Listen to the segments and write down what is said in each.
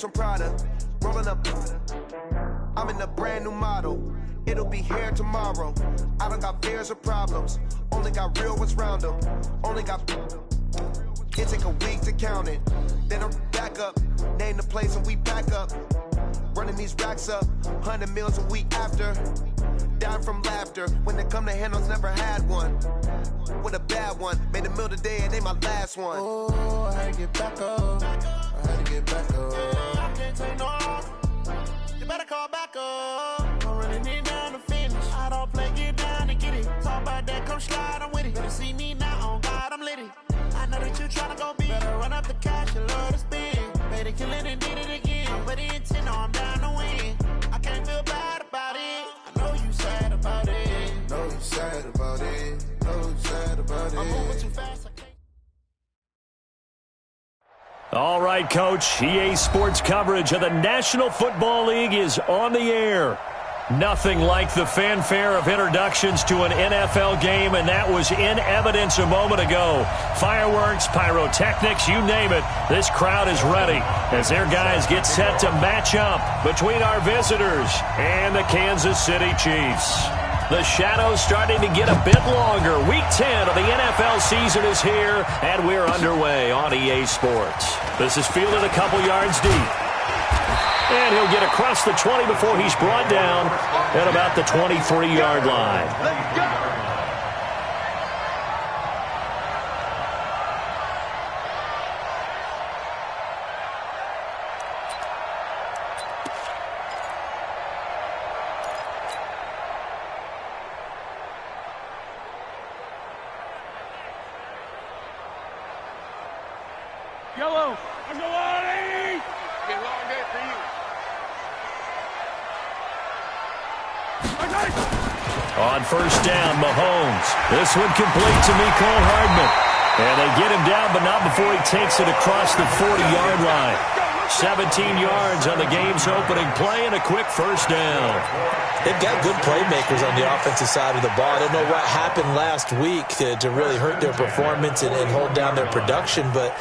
from Prada, rolling up. I'm in a brand new model. It'll be here tomorrow. I don't got fears or problems. Only got real ones round them. Only got. It take a week to count it. Then I'm back up. Name the place and we back up. Running these racks up. 100 meals a week after. Down from laughter. When they come to handles, never had one. With a bad one. Made a meal today and ain't my last one. Oh, I had to get back up. I had to get back up. I can't take no loss. You better call back up. Don't really need down to finish. I don't play, get down and get it. Talk about that, come slide, I'm with it. Better see me now, on God, I'm litty. I know that you tryna go big. Better run up the cash, you love to spend. Made a killing and did it again. But the intent, no, I'm down to win. I can't feel bad about it. I know you sad about it. Know you sad about it. Know you sad about it. I'm moving too fast, I can't. All right, Coach. EA Sports coverage of the National Football League is on the air. Nothing like the fanfare of introductions to an NFL game, and that was in evidence a moment ago. Fireworks, pyrotechnics, you name it. This crowd is ready as their guys get set to match up between our visitors and the Kansas City Chiefs. The shadow's starting to get a bit longer. Week 10 of the NFL season is here, and we're underway on EA Sports. This is fielded a couple yards deep. And he'll get across the 20 before he's brought down at about the 23-yard line. Let's go! Yellow, I'm the line! Been a long day for you. On first down, Mahomes. This one complete to Mecole Hardman. And they get him down, but not before he takes it across the 40-yard line. 17 yards on the game's opening play and a quick first down. They've got good playmakers on the offensive side of the ball. I don't know what happened last week to really hurt their performance and hold down their production, but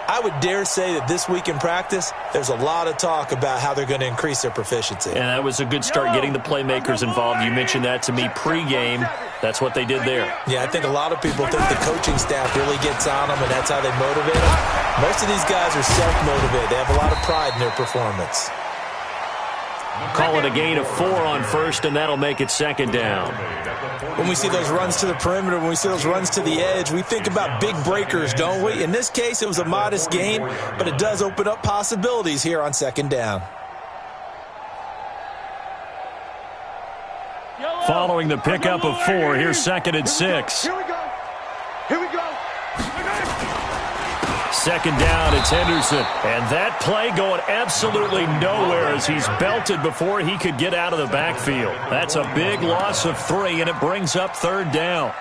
I would dare say that this week in practice, there's a lot of talk about how they're going to increase their proficiency. And that was a good start getting the playmakers involved. You mentioned that to me pregame. That's what they did there. Yeah, I think a lot of people think the coaching staff really gets on them, and that's how they motivate them. Most of these guys are self-motivated. They have a lot of pride in their performance. Call it a gain of 4 on first, and that'll make it second down. When we see those runs to the perimeter, when we see those runs to the edge, we think about big breakers, don't we? In this case, it was a modest gain, but it does open up possibilities here on second down. Following the pickup of 4, here's second and 6. Here we go. Here we go. Second down, it's Henderson. And that play going absolutely nowhere as he's belted before he could get out of the backfield. That's a big loss of 3, and it brings up third down.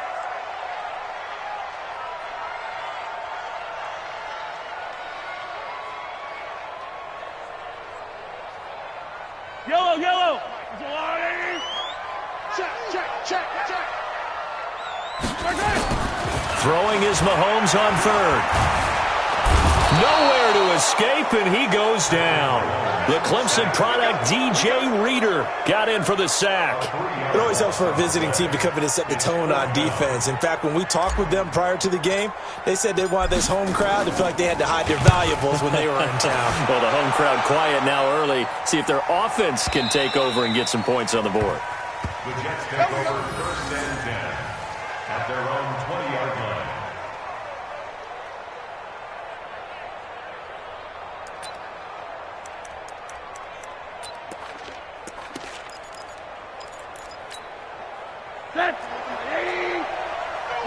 Yellow, yellow. Check, check, check, check. Throwing is Mahomes on third. Nowhere to escape, and he goes down. The Clemson product, DJ Reader, got in for the sack. It always helps for a visiting team to come in and set the tone on defense. In fact, when we talked with them prior to the game, they said they wanted this home crowd to feel like they had to hide their valuables when they were in town. Well, the home crowd quiet now early. See if their offense can take over and get some points on the board. The Jets take over first and 10 at their own 20-yard line. Set.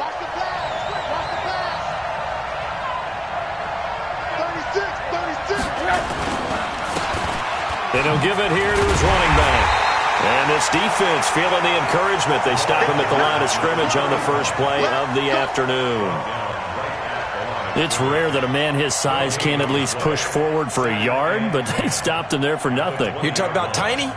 Watch the pass. Watch the pass. 36, 36. They don't give it here to his running back. And this defense feeling the encouragement. They stop him at the line of scrimmage on the first play of the afternoon. It's rare that a man his size can't at least push forward for a yard, but they stopped him there for nothing. You're talking about Tiny?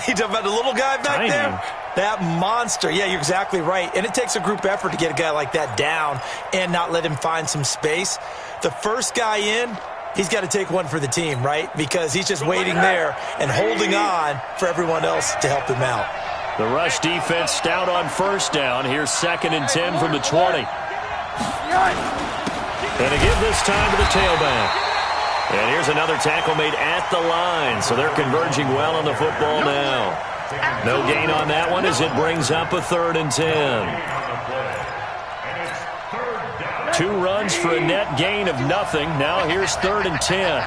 You talking about the little guy back there? That monster. Yeah, you're exactly right. And it takes a group effort to get a guy like that down and not let him find some space. The first guy in, he's got to take one for the team, right? Because he's just waiting there and holding on for everyone else to help him out. The rush defense stout on first down. Here's 2nd and 10 from the 20. And to give this time to the tailback. And here's another tackle made at the line. So they're converging well on the football now. No gain on that one as it brings up a 3rd and 10. 2 runs for a net gain of nothing. Now here's 3rd and 10.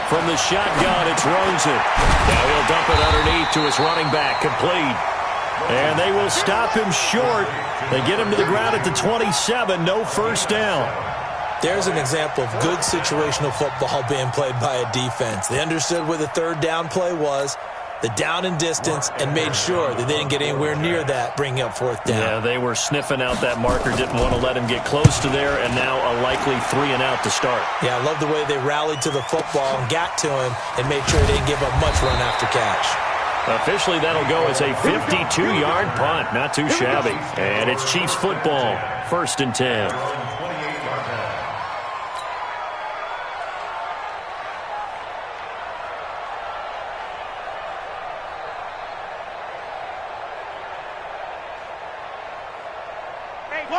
From the shotgun, it's Rosen. Now he'll dump it underneath to his running back, complete. And they will stop him short. They get him to the ground at the 27, no first down. There's an example of good situational football being played by a defense. They understood where the 3rd down play was, the down and distance, and made sure that they didn't get anywhere near that, bringing up 4th down. Yeah, they were sniffing out that marker, didn't want to let him get close to there, and now a likely 3 and out to start. Yeah, I love the way they rallied to the football and got to him and made sure they didn't give up much run after catch. Officially, that'll go as a 52-yard punt. Not too shabby. And it's Chiefs football, 1st and 10.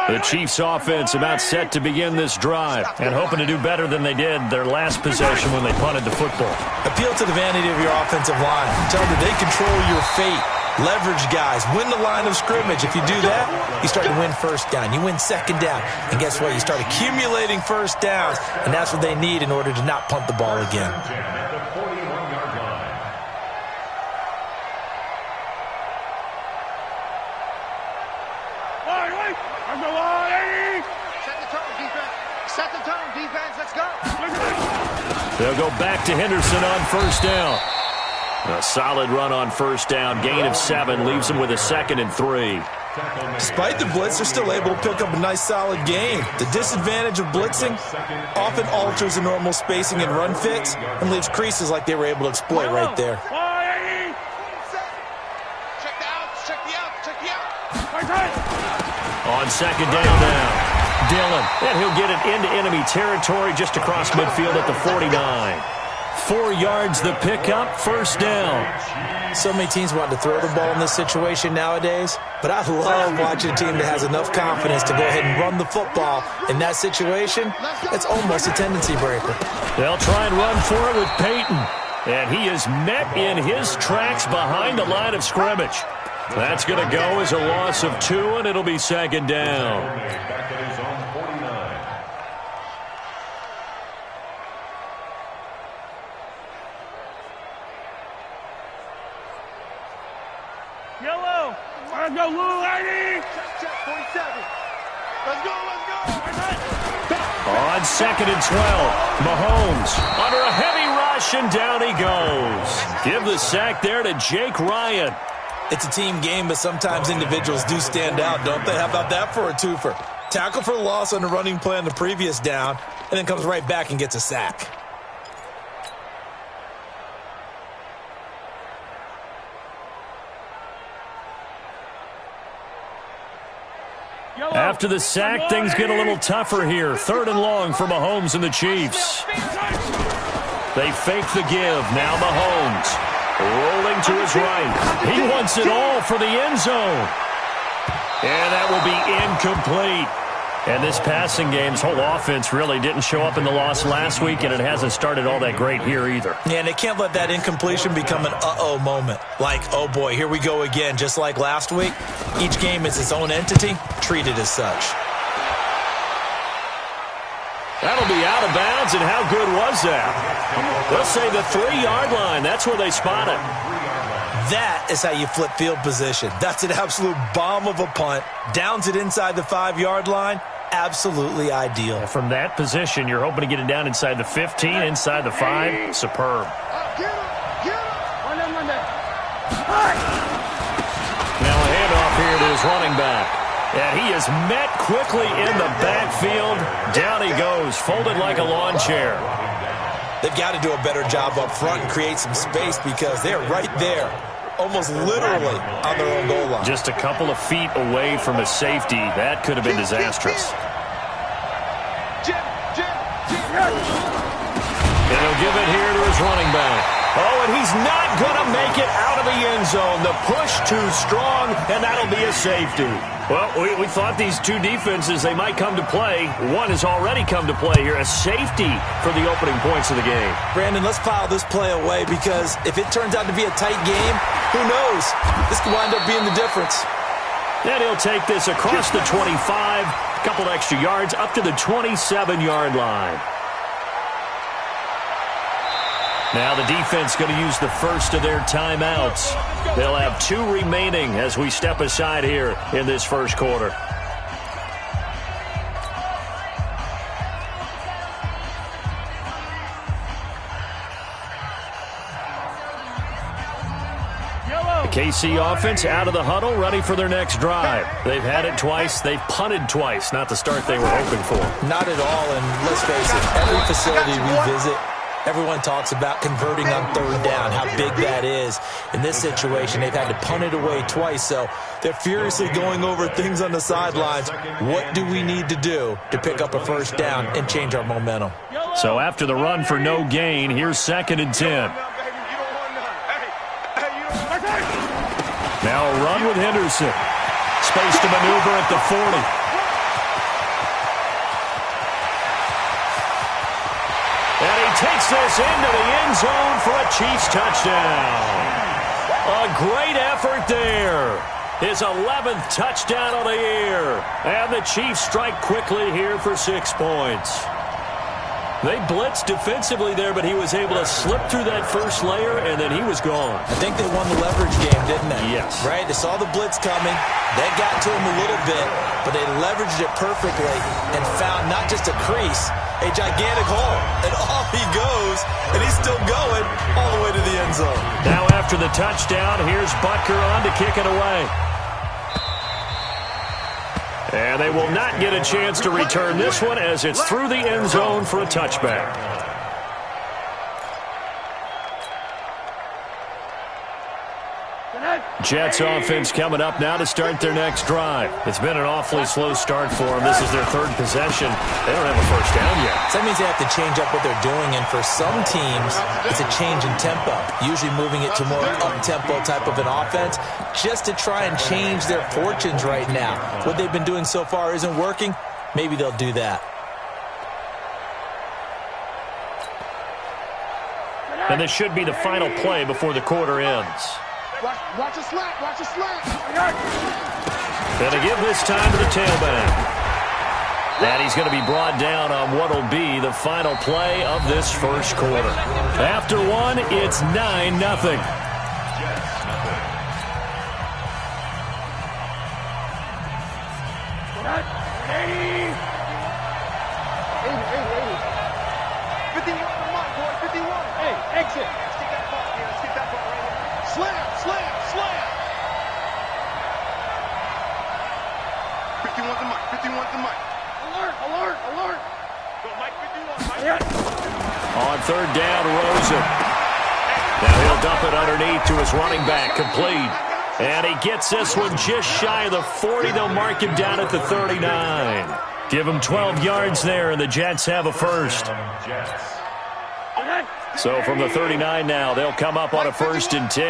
The Chiefs offense about set to begin this drive and hoping to do better than they did their last possession when they punted the football. Appeal to the vanity of your offensive line. Tell them they control your fate. Leverage guys. Win the line of scrimmage. If you do that, you start to win first down. You win second down. And guess what? You start accumulating first downs. And that's what they need in order to not punt the ball again. Set the tone, defense. Let's go. They'll go back to Henderson on first down. A solid run on first down. Gain of 7 leaves them with a 2nd and 3. Despite the blitz, they're still able to pick up a nice solid gain. The disadvantage of blitzing often alters the normal spacing and run fits and leaves creases like they were able to exploit right there. On 2nd down now. Dillon, and he'll get it into enemy territory just across midfield at the 49. 4 yards the pickup, first down. So many teams want to throw the ball in this situation nowadays, but I love watching a team that has enough confidence to go ahead and run the football. In that situation, it's almost a tendency breaker. They'll try and run for it with Peyton, and he is met in his tracks behind the line of scrimmage. That's going to go as a loss of 2, and it'll be 2nd down. Yellow. Let's go, Lou, lady. Check, 47. Let's go. On 2nd and 12, Mahomes under a heavy rush, and down he goes. Give the sack there to Jake Ryan. It's a team game, but sometimes individuals do stand out, don't they? How about that for a twofer? Tackle for loss on the running play on the previous down, and then comes right back and gets a sack. After the sack, things get a little tougher here. 3rd and long for Mahomes and the Chiefs. They fake the give. Now Mahomes rolling to his right. He wants it all for the end zone. And that will be incomplete. And this passing game's whole offense really didn't show up in the loss last week, and it hasn't started all that great here either. Yeah, and they can't let that incompletion become an uh-oh moment. Like, oh boy, here we go again, just like last week. Each game is its own entity, treated as such. That'll be out of bounds, and how good was that? They'll say the 3-yard line. That's where they spot it. That is how you flip field position. That's an absolute bomb of a punt. Downs it inside the 5-yard line. Absolutely ideal. From that position, you're hoping to get it down inside the 15, inside the 5. Superb. Now a handoff here to his running back. And he is met quickly in the backfield. Down he goes, folded like a lawn chair. They've got to do a better job up front and create some space because they're right there almost literally on their own goal line. Just a couple of feet away from a safety. That could have been disastrous. And he'll give it here to his running back. Oh, and he's not going to make it out of the end zone. The push too strong, and that'll be a safety. Well, we thought these two defenses, they might come to play. One has already come to play here, a safety for the opening points of the game. Brandon, let's file this play away because if it turns out to be a tight game, who knows? This could wind up being the difference. And he'll take this across the 25, a couple extra yards, up to the 27-yard line. Now the defense going to use the first of their timeouts. They'll have 2 remaining as we step aside here in this first quarter. The KC offense out of the huddle, ready for their next drive. They've had it twice. They've punted twice. Not the start they were hoping for. Not at all, and let's face it, every facility we visit, everyone talks about converting on third down, how big that is. In this situation, they've had to punt it away twice, so they're furiously going over things on the sidelines. What do we need to do to pick up a first down and change our momentum? So after the run for no gain, here's 2nd and 10. Now a run with Henderson. Space to maneuver at the 40. And he takes this into the end zone for a Chiefs touchdown. A great effort there. His 11th touchdown of the year. And the Chiefs strike quickly here for 6 points. They blitzed defensively there, but he was able to slip through that first layer, and then he was gone. I think they won the leverage game, didn't they? Yes. Right? They saw the blitz coming. That got to him a little bit, but they leveraged it perfectly and found not just a crease, a gigantic hole. And off he goes, and he's still going all the way to the end zone. Now after the touchdown, here's Butker on to kick it away. And they will not get a chance to return this one as it's through the end zone for a touchback. Jets offense coming up now to start their next drive. It's been an awfully slow start for them. This is their 3rd possession. They don't have a first down yet. So that means they have to change up what they're doing, and for some teams, it's a change in tempo, usually moving it to more up-tempo type of an offense just to try and change their fortunes right now. What they've been doing so far isn't working. Maybe they'll do that. And this should be the final play before the quarter ends. Watch a slant, watch a slant. And to give this time to the tailback. And he's going to be brought down on what will be the final play of this first quarter. After one, it's 9-0. On third down, Rosen. Now he'll dump it underneath to his running back, complete. And he gets this one just shy of the 40. They'll mark him down at the 39. Give him 12 yards there, and the Jets have a first. So from the 39 now, they'll come up on a 1st and 10.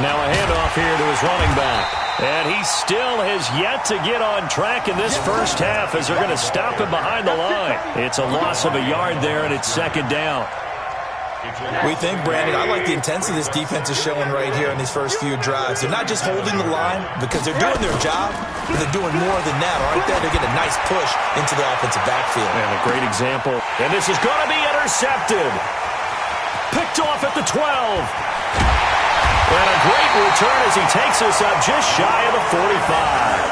Now a handoff here to his running back. And he still has yet to get on track in this first half as they're going to stop him behind the line. It's a loss of a yard there, and it's 2nd down. We think, Brandon, I like the intensity this defense is showing right here in these first few drives. They're not just holding the line because they're doing their job, but they're doing more than that, aren't they? They get a nice push into the offensive backfield. And a great example. And this is going to be intercepted. Picked off at the 12. And a great return as he takes us up just shy of the 45.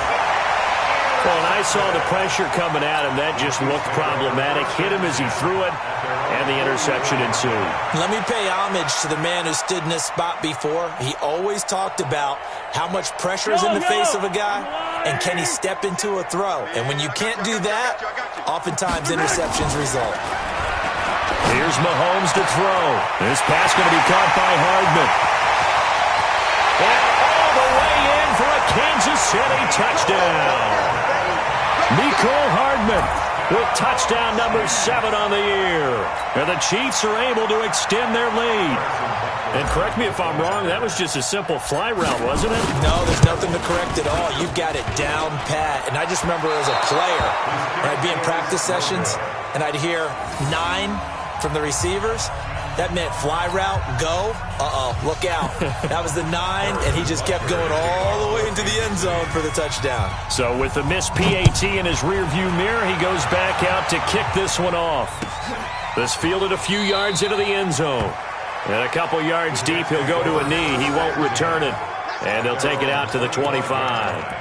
Well, and I saw the pressure coming at him. That just looked problematic. Hit him as he threw it, and the interception ensued. Let me pay homage to the man who stood in this spot before. He always talked about how much pressure is in the face of a guy, and can he step into a throw. And when you can't do that, oftentimes interceptions result. Here's Mahomes to throw. This pass going to be caught by Hardman. And all the way in for a Kansas City touchdown. Mecole Hardman with touchdown number 7 on the year. And the Chiefs are able to extend their lead. And correct me if I'm wrong, that was just a simple fly route, wasn't it? No, there's nothing to correct at all. You've got it down pat. And I just remember as a player, when I'd be in practice sessions, and I'd hear 9 from the receivers. That meant fly route, go. Look out. That was the 9, and he just kept going all the way into the end zone for the touchdown. So with the missed PAT in his rearview mirror, he goes back out to kick this one off. This fielded a few yards into the end zone. And a couple yards deep, he'll go to a knee. He won't return it. And he'll take it out to the 25.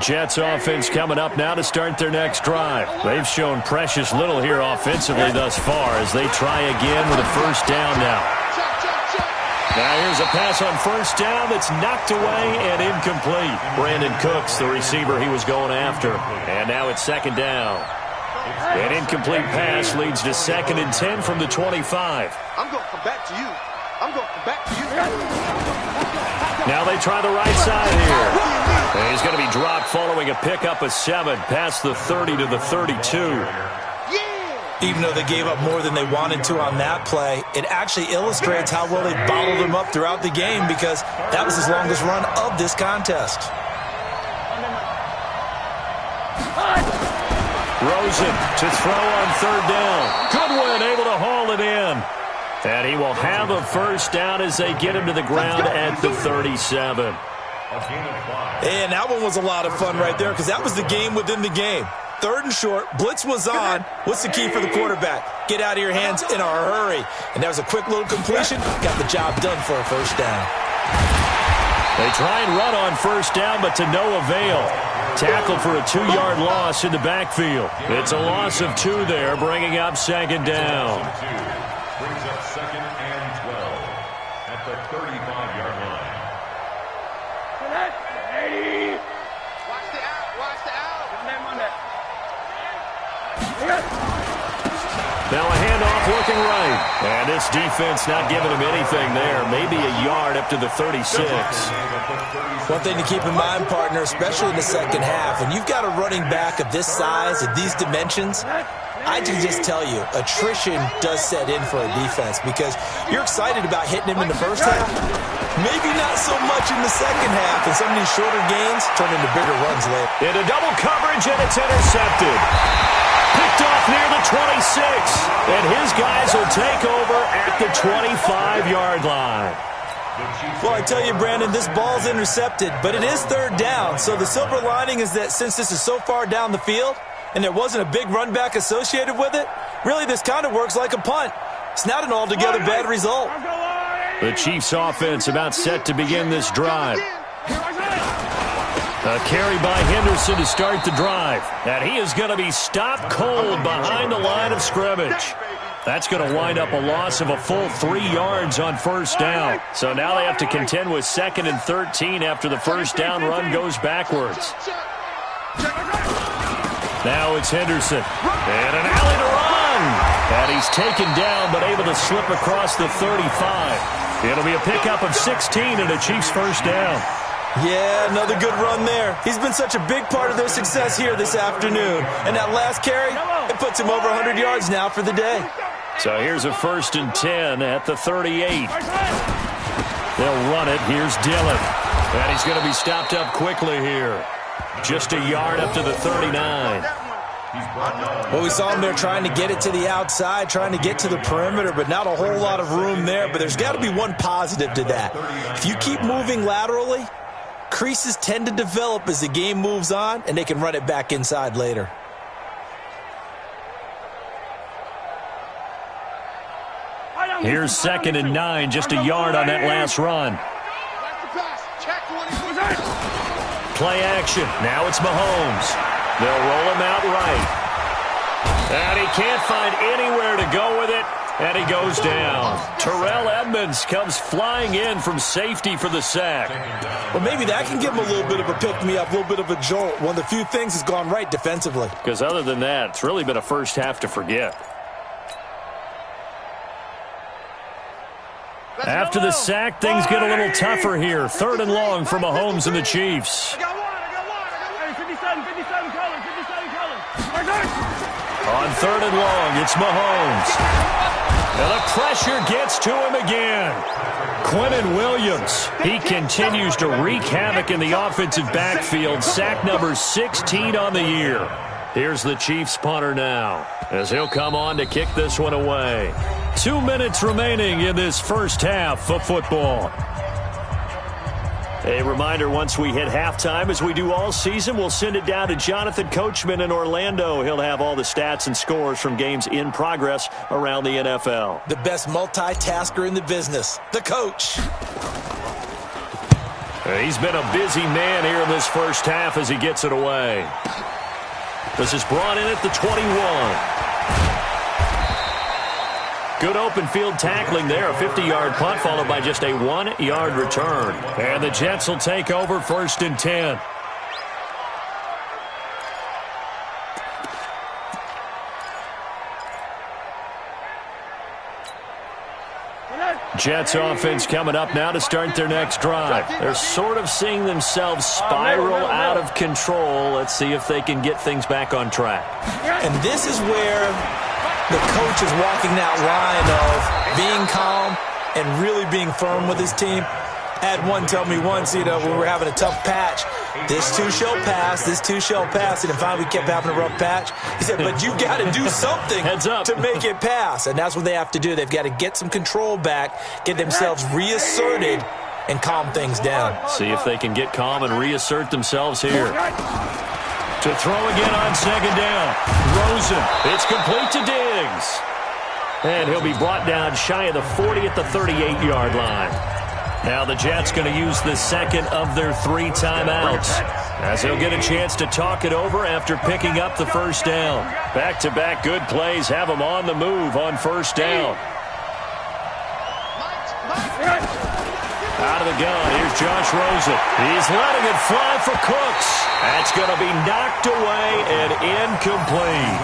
Jets offense coming up now to start their next drive. They've shown precious little here offensively thus far as they try again with a first down now. Now here's a pass on first down that's knocked away and incomplete. Brandon Cooks, the receiver he was going after. And now it's second down. An incomplete pass leads to 2nd and 10 from the 25. I'm going to come back to you. I'm going to come back to you. Now they try the right side here. And he's going to be dropped following a pickup of 7 past the 30 to the 32. Even though they gave up more than they wanted to on that play, it actually illustrates how well they bottled him up throughout the game because that was his longest run of this contest. Rosen to throw on 3rd down. Goodwin able to haul it in. And he will have a first down as they get him to the ground at the 37. And that one was a lot of fun right there because that was the game within the game. 3rd and short, blitz was on. What's the key for the quarterback? Get out of your hands in a hurry. And that was a quick little completion. Got the job done for a first down. They try and run on first down, but to no avail. Tackled for a 2-yard loss in the backfield. It's a loss of 2 there, bringing up 2nd down. Brings up 2nd and 12 at the 35-yard line. Watch the out. Watch the out. Now a handoff looking right. And this defense not giving him anything there. Maybe a yard up to the 36. One thing to keep in mind, partner, especially in the second half, when you've got a running back of this size, of these dimensions, I can just tell you, attrition does set in for a defense because you're excited about hitting him in the first half. Maybe not so much in the second half, and some of these shorter gains turn into bigger runs later. Into double coverage, and it's intercepted. Picked off near the 26, and his guys will take over at the 25-yard line. Well, I tell you, Brandon, this ball's intercepted, but it is 3rd down, so the silver lining is that since this is so far down the field, and there wasn't a big run back associated with it, really this kind of works like a punt. It's not an altogether bad result. The Chiefs offense about set to begin this drive. A carry by Henderson to start the drive. And he is going to be stopped cold behind the line of scrimmage. That's going to wind up a loss of a full 3 yards on first down. So now they have to contend with 2nd and 13 after the first down run goes backwards. Now it's Henderson. And an alley to run. And he's taken down but able to slip across the 35. It'll be a pickup of 16 and a Chiefs first down. Yeah, another good run there. He's been such a big part of their success here this afternoon. And that last carry, it puts him over 100 yards now for the day. So here's a 1st and 10 at the 38. They'll run it. Here's Dillon. And he's going to be stopped up quickly here. Just a yard up to the 39. Well, we saw him there trying to get it to the outside, trying to get to the perimeter, but not a whole lot of room there. But there's got to be one positive to that. If you keep moving laterally, creases tend to develop as the game moves on, and they can run it back inside later. Here's 2nd and 9, just a yard on that last run. Play action. Now it's Mahomes. They'll roll him out right. And he can't find anywhere to go with it. And he goes down. Terrell Edmonds comes flying in from safety for the sack. Well, maybe that can give him a little bit of a pick-me-up, a little bit of a jolt. One of the few things has gone right defensively. Because other than that, it's really been a first half to forget. After the sack, things get a little tougher here. 3rd and long for Mahomes and the Chiefs. I got one. Hey, 57 colors. On 3rd and long, it's Mahomes. And the pressure gets to him again. Quinnen Williams, he continues to wreak havoc in the offensive backfield. Sack number 16 on the year. Here's the Chiefs punter now, as he'll come on to kick this one away. 2 minutes remaining in this first half of football. A reminder, once we hit halftime, as we do all season, we'll send it down to Jonathan Coachman in Orlando. He'll have all the stats and scores from games in progress around the NFL. The best multitasker in the business, the coach. He's been a busy man here in this first half as he gets it away. This is brought in at the 21. Good open field tackling there. A 50-yard punt followed by just a 1-yard return. And the Jets will take over 1st and 10. Jets offense coming up now to start their next drive. They're sort of seeing themselves spiral out of control. Let's see if they can get things back on track. And this is where the coach is walking that line of being calm and really being firm with his team. I had one tell me once, when we were having a tough patch, this too shall pass, this too shall pass. And finally we kept having a rough patch. He said, but you got to do something to make it pass. And that's what they have to do. They've got to get some control back, get themselves reasserted, and calm things down. See if they can get calm and reassert themselves here. To throw again on 2nd down. Rosen. It's complete to Diggs. And he'll be brought down shy of the 40 at the 38-yard line. Now the Jets going to use the second of their 3 timeouts, as he'll get a chance to talk it over after picking up the 1st down. Back-to-back good plays have him on the move on 1st down. Out of the gun, here's Josh Rosen. He's letting it fly for Cooks. That's going to be knocked away and incomplete.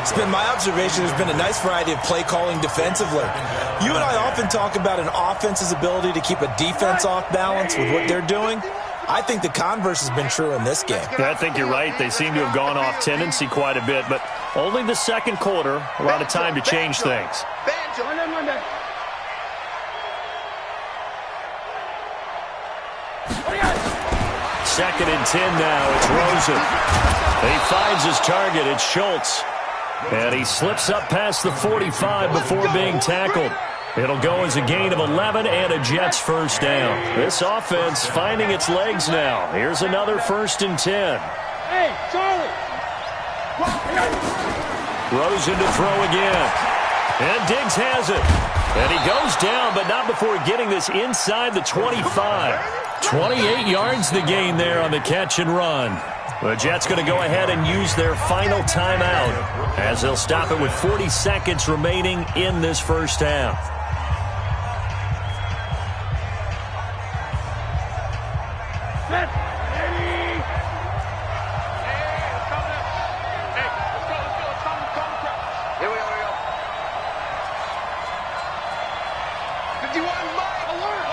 It's been my observation there's been a nice variety of play calling defensively. You and I often talk about an offense's ability to keep a defense off balance with what they're doing. I think the converse has been true in this game. I think you're right. They seem to have gone off tendency quite a bit, but only the 2nd quarter, a lot of time to change things. 2nd and 10 now. It's Rosen. He finds his target. It's Schultz. And he slips up past the 45 before being tackled. It'll go as a gain of 11 and a Jets 1st down. This offense finding its legs now. Here's another 1st and 10. Hey, Charlie. Rosen to throw again. And Diggs has it. And he goes down, but not before getting this inside the 25. 28 yards the gain there on the catch and run. The Jets going to go ahead and use their final timeout, as they'll stop it with 40 seconds remaining in this first half. Set. Ready. Here we go. 51, Mike. Alert.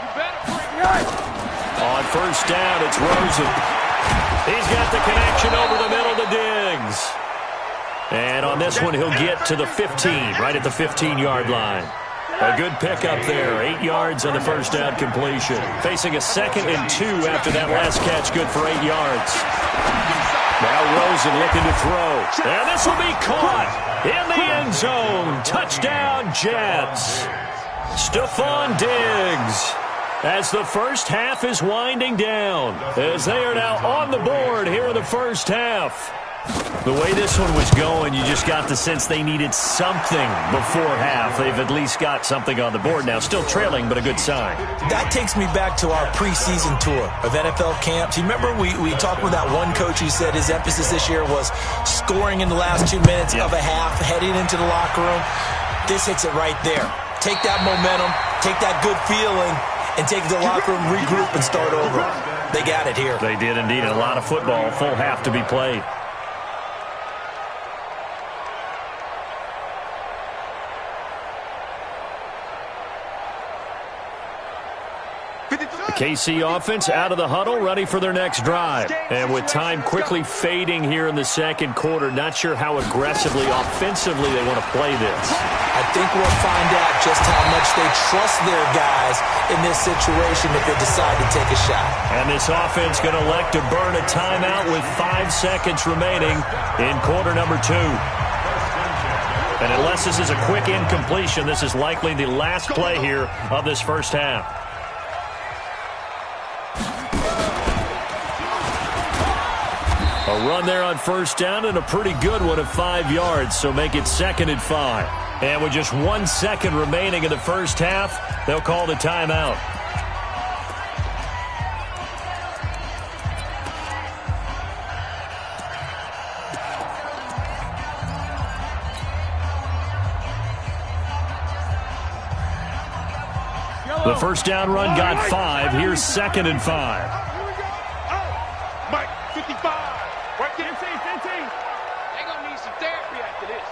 You better bring. On 1st down, it's Rosen. He's got the connection over the middle to Diggs. And on this one, he'll get to the 15, right at the 15-yard line. A good pickup there, 8 yards on the 1st down completion. Facing a 2nd and 2 after that last catch, good for 8 yards. Now Rosen looking to throw. And this will be caught in the end zone. Touchdown, Jets. Stephon Diggs. As the first half is winding down, as they are now on the board here in the first half. The way this one was going, you just got the sense they needed something before half. They've at least got something on the board now. Still trailing, but a good sign. That takes me back to our preseason tour of NFL camps. You remember we talked with that one coach who said his emphasis this year was scoring in the last 2 minutes of a half, heading into the locker room. This hits it right there. Take that momentum, take that good feeling, and take it to the locker room, regroup, and start over. They got it here. They did indeed. And a lot of football, full half to be played. KC offense out of the huddle, ready for their next drive. And with time quickly fading here in the second quarter, not sure how aggressively, offensively they want to play this. I think we'll find out just how much they trust their guys in this situation if they decide to take a shot. And this offense going to elect to burn a timeout with 5 seconds remaining in quarter number 2. And unless this is a quick incompletion, this is likely the last play here of this first half. A run there on first down and a pretty good one of 5 yards, so make it 2nd and 5. And with just 1 second remaining in the first half, they'll call the timeout. The first down run got 5. Here's 2nd and 5. Mike, 55. Right there, 15. They're going to need some therapy after this.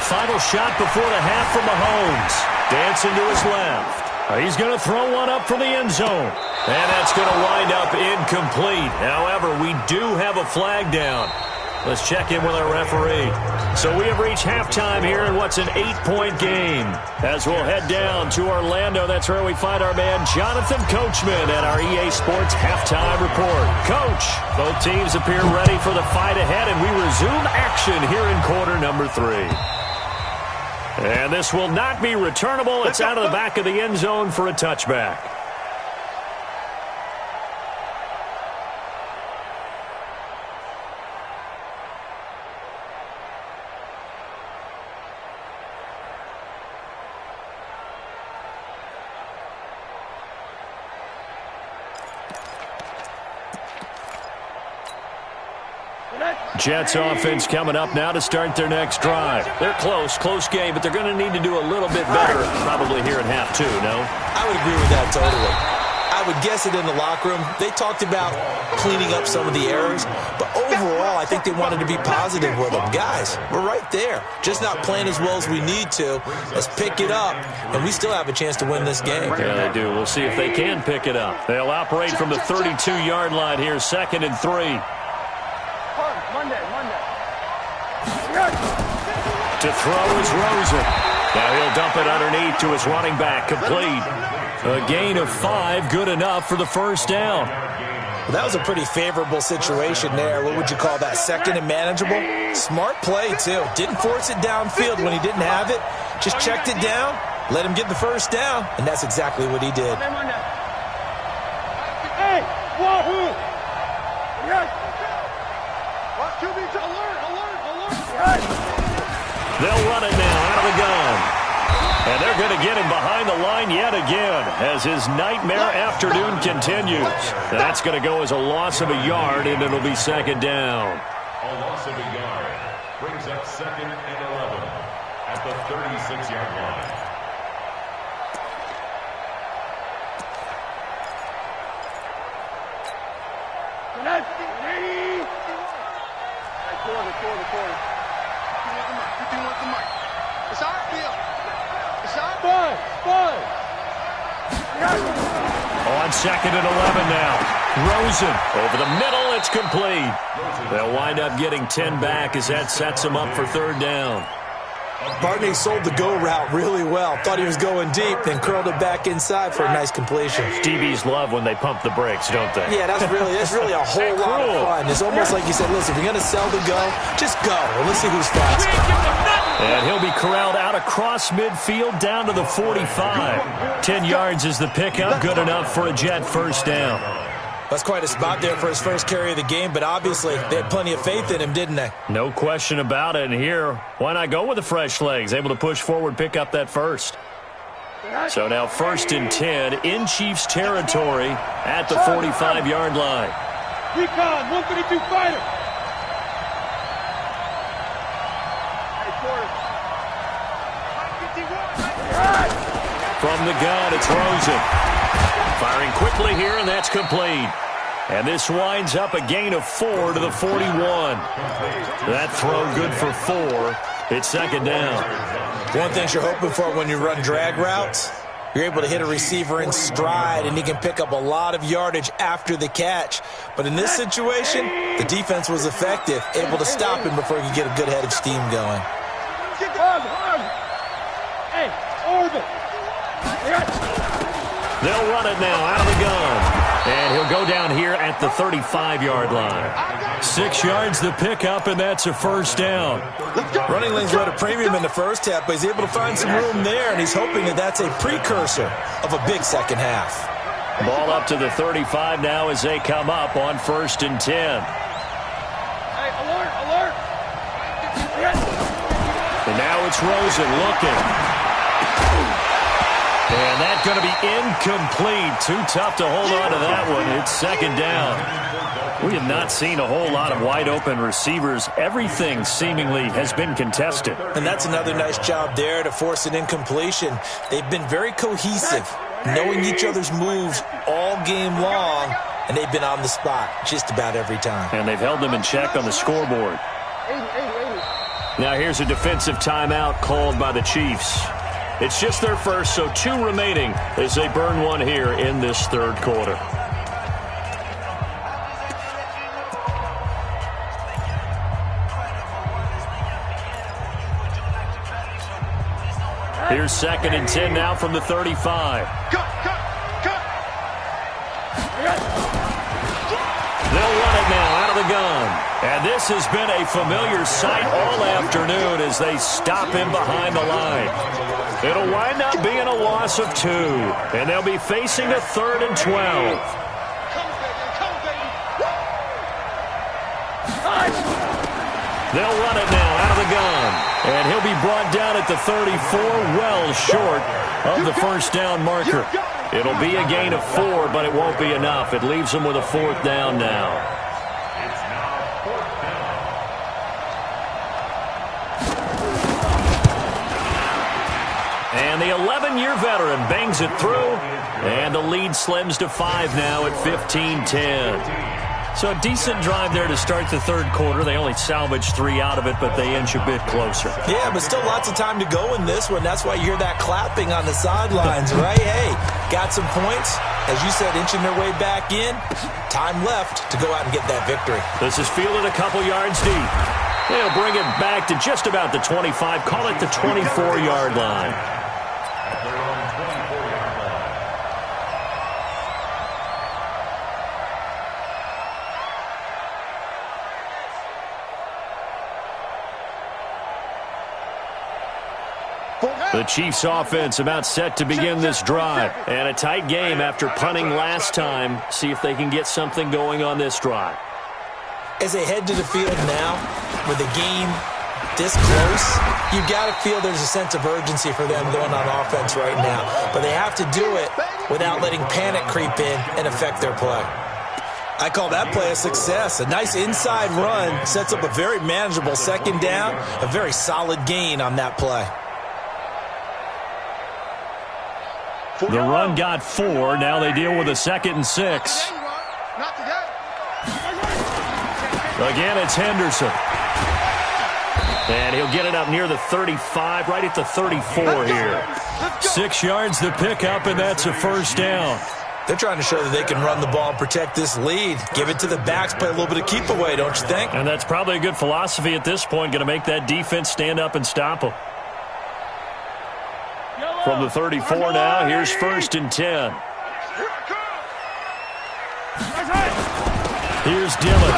Final shot before the half from Mahomes. Dancing to his left. He's going to throw one up from the end zone. And that's going to wind up incomplete. However, we do have a flag down. Let's check in with our referee. So we have reached halftime here in what's an 8-point game. As we'll head down to Orlando, that's where we find our man Jonathan Coachman at our EA Sports Halftime Report. Coach, both teams appear ready for the fight ahead, and we resume action here in quarter number 3. And this will not be returnable. It's out of the back of the end zone for a touchback. Jets offense coming up now to start their next drive. They're close game, but they're going to need to do a little bit better probably here in half 2, no? I would agree with that totally. I would guess it in the locker room. They talked about cleaning up some of the errors, but overall I think they wanted to be positive with them. Guys, we're right there. Just not playing as well as we need to. Let's pick it up, and we still have a chance to win this game. Yeah, they do. We'll see if they can pick it up. They'll operate from the 32-yard line here, 2nd and 3. To throw is Rosen. Now he'll dump it underneath to his running back, complete. A gain of 5, good enough for the first down. Well, that was a pretty favorable situation there. What would you call that, 2nd and manageable? Smart play, too. Didn't force it downfield when he didn't have it. Just checked it down, let him get the first down, and that's exactly what he did. Hey, wahoo! Yes! QB's alert! They'll run it now out of the gun. And they're going to get him behind the line yet again as his nightmare afternoon continues. That's going to go as a loss of a yard, and it'll be 2nd down. A loss of a yard brings up 2nd and 11 at the 36-yard line. Quarter. It's our field. It's our field. On 2nd and 11 now. Rosen over the middle. It's complete. They'll wind up getting 10 back as that sets them up for 3rd down. Barney sold the go route really well. Thought he was going deep, then curled it back inside for a nice completion. DBs love when they pump the brakes, don't they? Yeah, that's really a whole lot of fun. It's almost like you said, listen, if you're going to sell the go, just go. And let's see who's faster. And he'll be corralled out across midfield down to the 45. 10 yards is the pickup. Good enough for a Jet first down. That's quite a spot there for his first carry of the game, but obviously they had plenty of faith in him, didn't they? No question about it. And here, why not go with the fresh legs? Able to push forward, pick up that first. So now 1st and 10 in Chiefs territory at the 45-yard line. Recon, 132 fighter. From the gun, it's Rosen. Firing quickly here, and that's complete. And this winds up a gain of 4 to the 41. That throw good for 4. It's 2nd down. One thing you're hoping for when you run drag routes, you're able to hit a receiver in stride, and he can pick up a lot of yardage after the catch. But in this situation, the defense was effective, able to stop him before he could get a good head of steam going. Hey, Orville. They'll run it now out of the gun. And he'll go down here at the 35-yard line. 6 yards the pickup, and that's a 1st down. Running lanes were at a premium in the first half, but he's able to find some room there, and he's hoping that that's a precursor of a big second half. Ball up to the 35 now as they come up on 1st and 10. Hey, alert. And now it's Rosen looking. And that's going to be incomplete. Too tough to hold on to that one. It's 2nd down. We have not seen a whole lot of wide-open receivers. Everything seemingly has been contested. And that's another nice job there to force an incompletion. They've been very cohesive, knowing each other's moves all game long, and they've been on the spot just about every time. And they've held them in check on the scoreboard. Now here's a defensive timeout called by the Chiefs. It's just their first, so 2 remaining as they burn one here in this 3rd quarter. Here's 2nd and 10 now from the 35. They'll run it now out of the gun. And this has been a familiar sight all afternoon as they stop him behind the line. It'll wind up being a loss of 2. And they'll be facing a 3rd and 12. They'll run it now out of the gun. And he'll be brought down at the 34, well short of the 1st down marker. It'll be a gain of 4, but it won't be enough. It leaves them with a 4th down now. And the 11-year veteran bangs it through, and the lead slims to 5 now at 15-10. So a decent drive there to start the 3rd quarter. They only salvaged 3 out of it, but they inch a bit closer. Yeah, but still lots of time to go in this one. That's why you hear that clapping on the sidelines, right? Hey, got some points. As you said, inching their way back in. Time left to go out and get that victory. This is fielded a couple yards deep. They'll bring it back to just about the 25. Call it the 24-yard line. The Chiefs offense about set to begin this drive. And a tight game after punting last time. See if they can get something going on this drive. As they head to the field now, with the game this close, you've got to feel there's a sense of urgency for them going on offense right now. But they have to do it without letting panic creep in and affect their play. I call that play a success. A nice inside run sets up a very manageable 2nd down, a very solid gain on that play. The run got 4. Now they deal with a 2nd and 6. Again, it's Henderson. And he'll get it up near the 35, right at the 34 here. 6 yards the pickup, and that's a 1st down. They're trying to show that they can run the ball and protect this lead. Give it to the backs, play a little bit of keep away, don't you think? And that's probably a good philosophy at this point, going to make that defense stand up and stop them. From the 34 now, here's 1st and 10. Here's Dillon.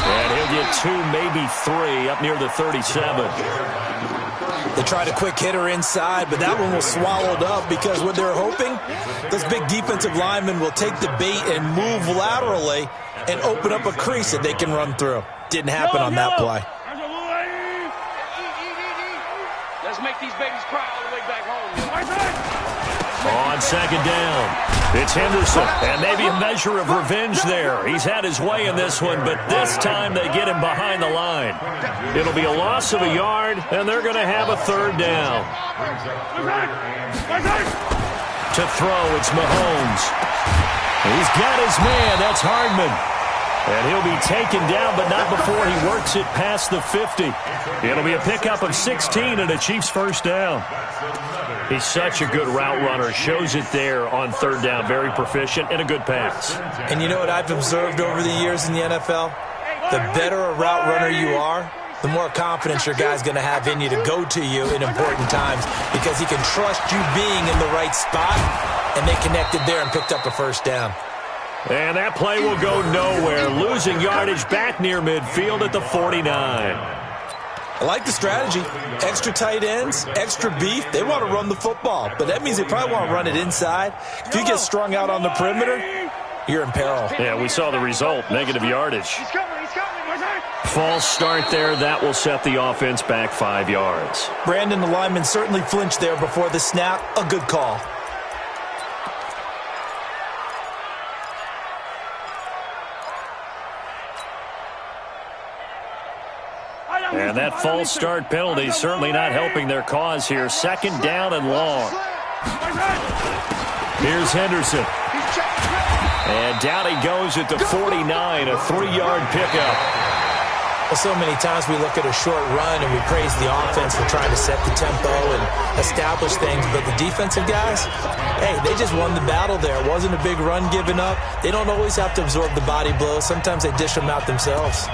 And he'll get 2, maybe 3, up near the 37. They tried a quick hitter inside, but that one was swallowed up because what they're hoping, those big defensive linemen will take the bait and move laterally and open up a crease that they can run through. Didn't happen on that play. Let's make these babies cry all the way back home. On second down, it's Henderson, and maybe a measure of revenge there. He's had his way in this one, but this time they get him behind the line. It'll be a loss of a yard, and they're going to have a third down. To throw, it's Mahomes. He's got his man. That's Hardman. And he'll be taken down, but not before he works it past the 50. It'll be a pickup of 16 and a Chiefs first down. He's such a good route runner. Shows it there on third down. Very proficient and a good pass. And you know what I've observed over the years in the NFL? The better a route runner you are, the more confidence your guy's going to have in you to go to you in important times because he can trust you being in the right spot, and they connected there and picked up a first down. And that play will go nowhere. Losing yardage back near midfield at the 49. I like the strategy. Extra tight ends, extra beef. They want to run the football, but that means they probably want to run it inside. If you get strung out on the perimeter, you're in peril. Yeah, we saw the result, negative yardage. False start there. That will set the offense back 5 yards. Brandon, the lineman certainly flinched there before the snap. A good call. And that false start penalty certainly not helping their cause here. Second down and long. Here's Henderson. And down he goes at the 49, a 3-yard pickup. Well, so many times we look at a short run and we praise the offense for trying to set the tempo and establish things, but the defensive guys, hey, they just won the battle there. It wasn't a big run given up. They don't always have to absorb the body blows. Sometimes they dish them out themselves.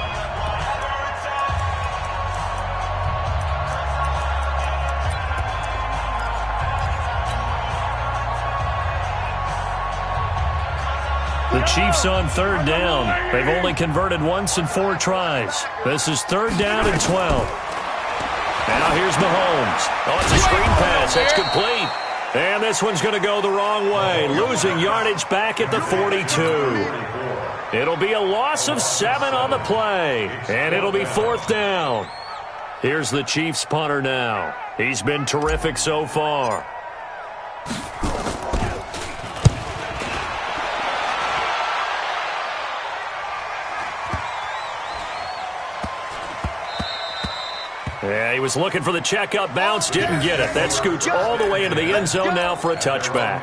The Chiefs on third down. They've only converted once in 4 tries. This is third down and 12. Now here's Mahomes. Oh, it's a screen pass. That's complete. And this one's going to go the wrong way. Losing yardage back at the 42. It'll be a loss of 7 on the play. And it'll be fourth down. Here's the Chiefs punter now. He's been terrific so far. Yeah, he was looking for the check-up bounce, didn't get it. That scoots all the way into the end zone now for a touchback.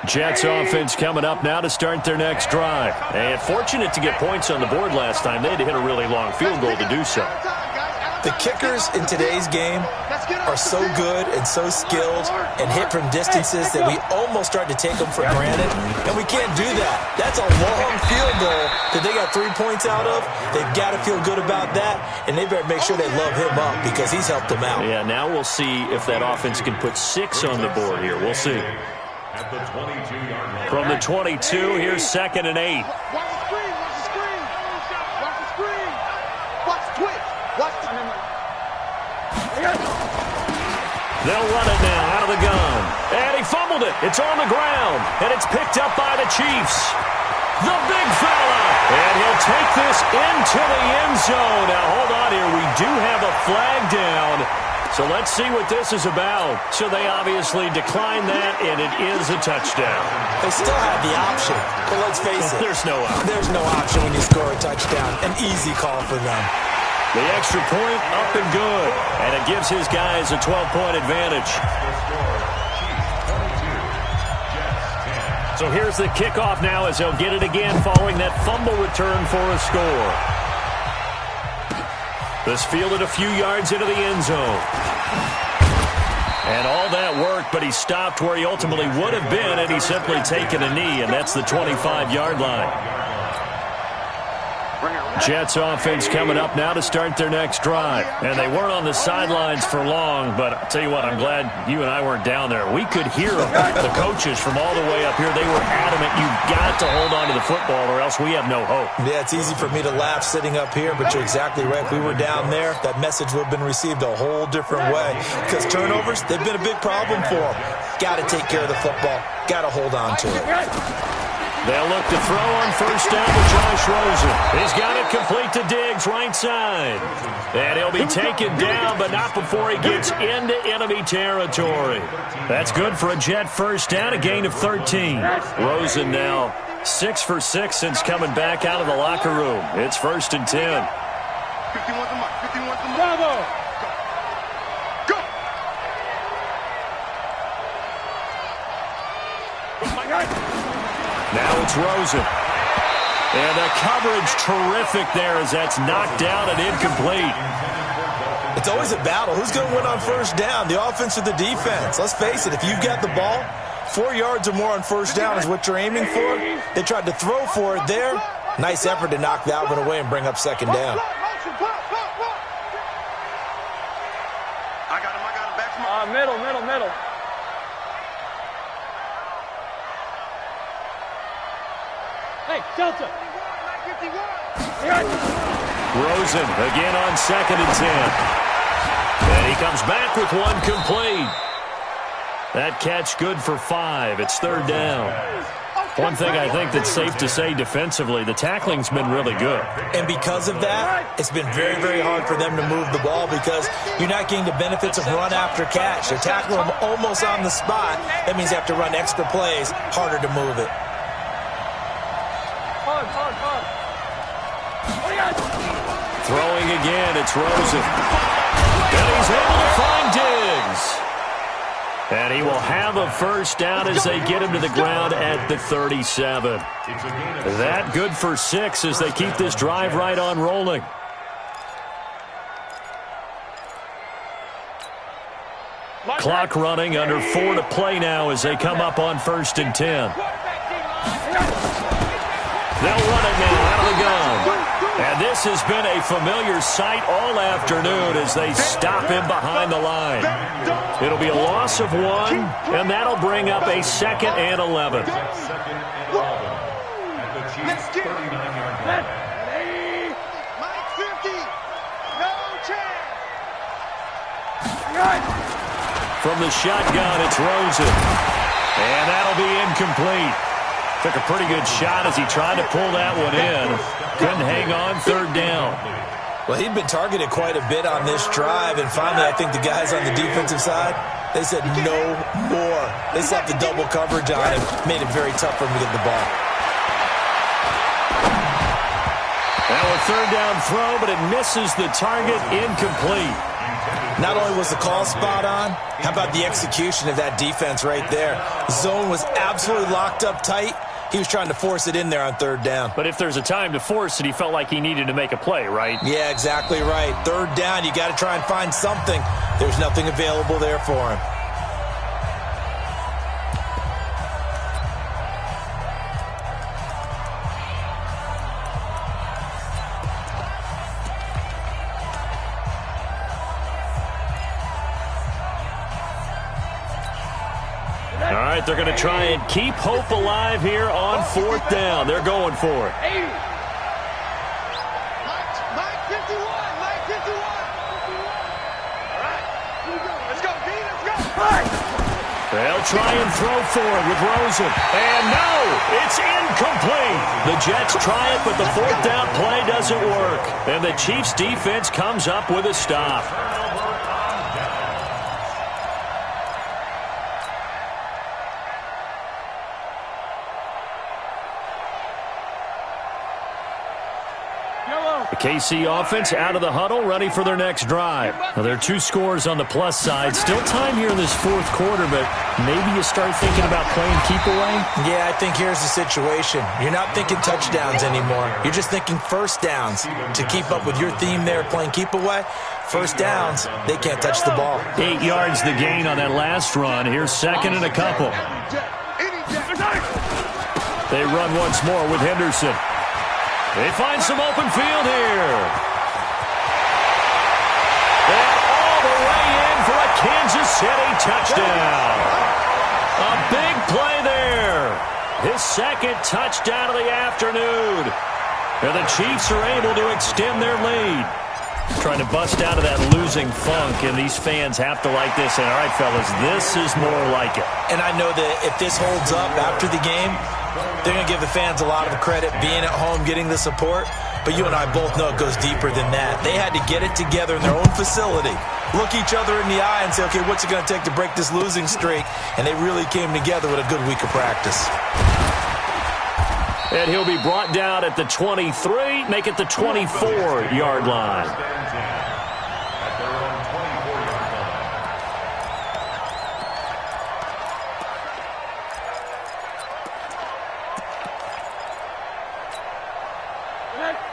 Jets offense coming up now to start their next drive. And fortunate to get points on the board last time. They had to hit a really long field goal to do so. The kickers in today's game are so good and so skilled and hit from distances that we almost start to take them for granted, and we can't do that. That's a long field goal that they got 3 points out of. They've got to feel good about that, and they better make sure they love him up because he's helped them out. Yeah, now we'll see if that offense can put 6 on the board here. We'll see. From the 22, here's second and 8. They'll run it now out of the gun. And he fumbled it. It's on the ground. And it's picked up by the Chiefs. The big fella. And he'll take this into the end zone. Now, hold on here. We do have a flag down. So let's see what this is about. So they obviously declined that, and it is a touchdown. They still have the option. But let's face it. There's no option. There's no option when you score a touchdown. An easy call for them. The extra point up and good. And it gives his guys a 12-point advantage. So here's the kickoff now as they'll get it again following that fumble return for a score. This fielded a few yards into the end zone. And all that worked, but he stopped where he ultimately would have been, and he's simply taken a knee, and that's the 25-yard line. Jets offense coming up now to start their next drive. And they weren't on the sidelines for long, but I'll tell you what, I'm glad you and I weren't down there. We could hear the coaches from all the way up here. They were adamant, you've got to hold on to the football or else we have no hope. Yeah, it's easy for me to laugh sitting up here, but you're exactly right. If we were down there, that message would have been received a whole different way. Because turnovers, they've been a big problem for them. Got to take care of the football. Got to hold on to it. They'll look to throw on first down to Josh Rosen. He's got it complete to Diggs, right side. And he'll be taken down, but not before he gets into enemy territory. That's good for a Jet first down, a gain of 13. Rosen now 6 for 6 since coming back out of the locker room. It's 1st and 10. 51 to Mike. 51 to Mike. Bravo. Go. Oh my God. Now it's Rosen. And the coverage terrific there as that's knocked down and incomplete. It's always a battle. Who's going to win on first down, the offense or the defense? Let's face it, if you've got the ball, 4 yards or more on first down is what you're aiming for. They tried to throw for it there. Nice effort to knock that one away and bring up second down. I got him. Back from Middle. Hey, Delta. Rosen again on 2nd and 10. And he comes back with one complete. That catch good for 5. It's 3rd down. One thing I think that's safe to say defensively, the tackling's been really good. And because of that, it's been very, very hard for them to move the ball because you're not getting the benefits of run after catch. They're tackling them almost on the spot. That means they have to run extra plays, harder to move it. Throwing again, it's Rosen. And he's able to find Diggs. And he will have a first down as they get him to the ground at the 37. That good for 6 as they keep this drive right on rolling. Clock running, under 4 to play now as they come up on 1st and 10. They'll run it now out of the gun. And this has been a familiar sight all afternoon as they stop him behind the line. It'll be a loss of 1, and that'll bring up a 2nd and 11. Let's get it. Ready? Mike 50. No chance. From the shotgun, it's Rosen. And that'll be incomplete. Took a pretty good shot as he tried to pull that one in. Couldn't hang on, 3rd down. Well, he'd been targeted quite a bit on this drive, and finally I think the guys on the defensive side, they said no more. They slapped the double coverage on him, made it very tough for him to get the ball. Now a 3rd down throw, but it misses the target, incomplete. Not only was the call spot on, how about the execution of that defense right there? Zone was absolutely locked up tight. He was trying to force it in there on 3rd down. But if there's a time to force it, he felt like he needed to make a play, right? Yeah, exactly right. 3rd down, you got to try and find something. There's nothing available there for him. All right, they're going to try and keep hope alive here on 4th down. They're going for it. Mike 51. Mike 51. All right. Let's go, D. Let's go. They'll try and throw for it with Rosen. And no, it's incomplete. The Jets try it, but the 4th down play doesn't work. And the Chiefs' defense comes up with a stop. The KC offense out of the huddle, ready for their next drive. Now, there are 2 scores on the plus side. Still time here in this 4th quarter, but maybe you start thinking about playing keep away? Yeah, I think here's the situation. You're not thinking touchdowns anymore. You're just thinking first downs. To keep up with your theme there, playing keep away, first downs, they can't touch the ball. 8 yards the gain on that last run. Here's 2nd and a couple. They run once more with Henderson. They find some open field here. And all the way in for a Kansas City touchdown. A big play there. His second touchdown of the afternoon. And the Chiefs are able to extend their lead. Trying to bust out of that losing funk, and these fans have to like this. And all right, fellas, this is more like it. And I know that if this holds up after the game, they're going to give the fans a lot of credit being at home, getting the support. But you and I both know it goes deeper than that. They had to get it together in their own facility, look each other in the eye and say, okay, what's it going to take to break this losing streak? And they really came together with a good week of practice. And he'll be brought down at the 23, make it the 24-yard line. At their own 24-yard line.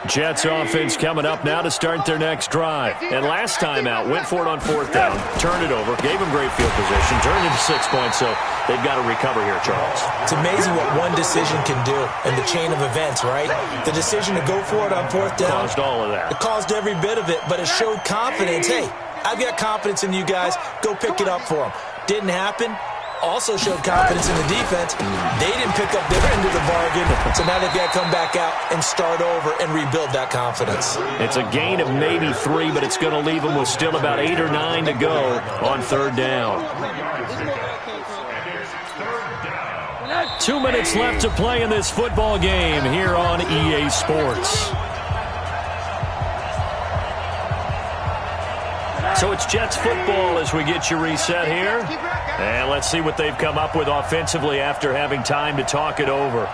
Jets offense coming up now to start their next drive. And last time out, went for it on fourth down, turned it over, gave them great field position, turned into 6 points, so they've got to recover here, Charles. It's amazing what one decision can do in the chain of events, right? The decision to go for it on fourth down. Caused all of that. It caused every bit of it, but it showed confidence. Hey, I've got confidence in you guys. Go pick it up for them. Didn't happen. Also showed confidence in the defense. They didn't pick up their end of the bargain, so now they've got to come back out and start over and rebuild that confidence. It's a gain of maybe 3, but it's going to leave them with still about 8 or 9 to go on third down. 2 minutes left to play in this football game here on EA Sports. So it's Jets football as we get you reset here. And let's see what they've come up with offensively after having time to talk it over.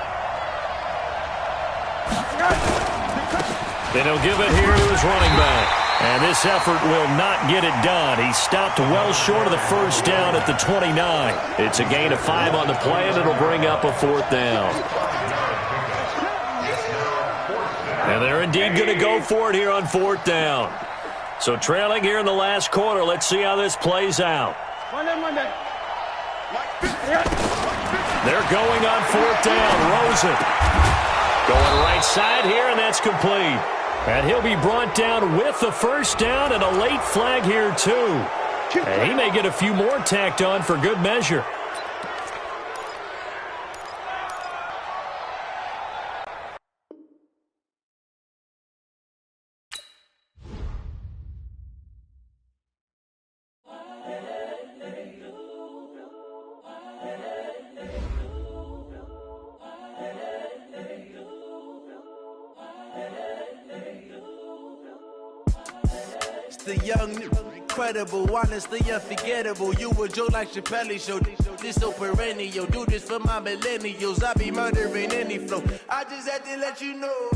Then he'll give it here to his running back. And this effort will not get it done. He stopped well short of the first down at the 29. It's a gain of 5 on the play, and it'll bring up a fourth down. And they're indeed going to go for it here on fourth down. So trailing here in the last quarter. Let's see how this plays out. They're going on fourth down. Rosen going right side here, and that's complete. And he'll be brought down with the first down and a late flag here, too. And he may get a few more tacked on for good measure. The young, incredible, honestly unforgettable. You a Joe like Chappelle show. This so perennial. Do this for my millennials. I be murdering any flow. I just had to let you know.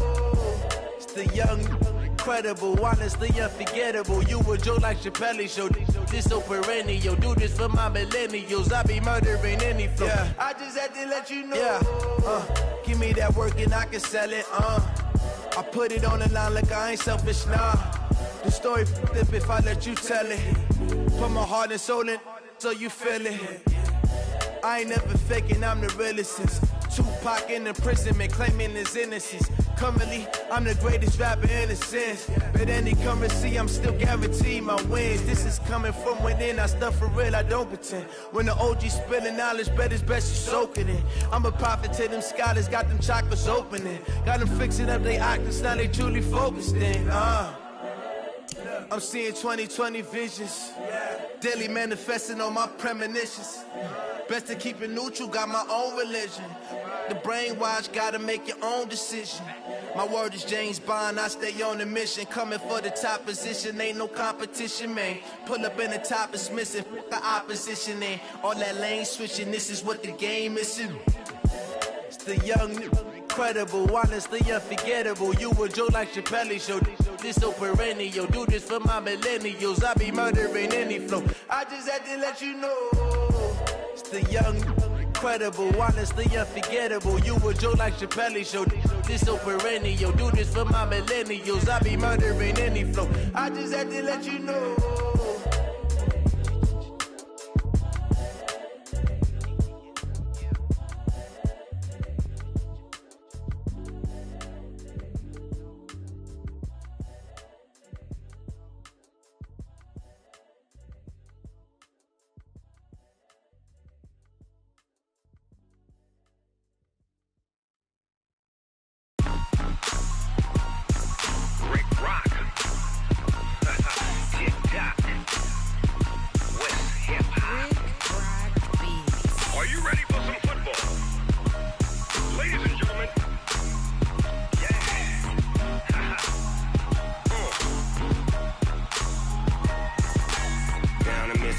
It's the young, incredible, honestly unforgettable. You a Joe like Chappelle show. This so perennial. Do this for my millennials. I be murdering any flow. Yeah. I just had to let you know. Yeah. Give me that work and I can sell it. I put it on the line like I ain't selfish, nah. The story f***ed if I let you tell it. Put my heart and soul in so you feel it. I ain't never faking, I'm the realest since Tupac in imprisonment, claiming his innocence. Currently, I'm the greatest rapper in a sense. But any currency, I'm still guaranteed my wins. This is coming from within, I stuff for real, I don't pretend. When the OG spilling knowledge, bet it's best you soaking it. I'm a prophet to them scholars, got them chakras opening. Got them fixing up they octaves, now they truly focused in. I'm seeing 2020 visions. Daily manifesting on my premonitions. Best to keep it neutral, got my own religion. The brainwash, gotta make your own decision. My word is James Bond, I stay on the mission. Coming for the top position, ain't no competition, man. Pull up in the top, it's missing, the opposition ain't. All that lane switching, this is what the game is. It's the young, incredible, honestly unforgettable. You a Joe like Chappelle show. This so perennial. Do this for my millennials. I be murdering any flow. I just had to let you know. It's the young, incredible, honestly unforgettable. You a Joe like Chappelle show. This so perennial. Do this for my millennials. I be murdering any flow. I just had to let you know.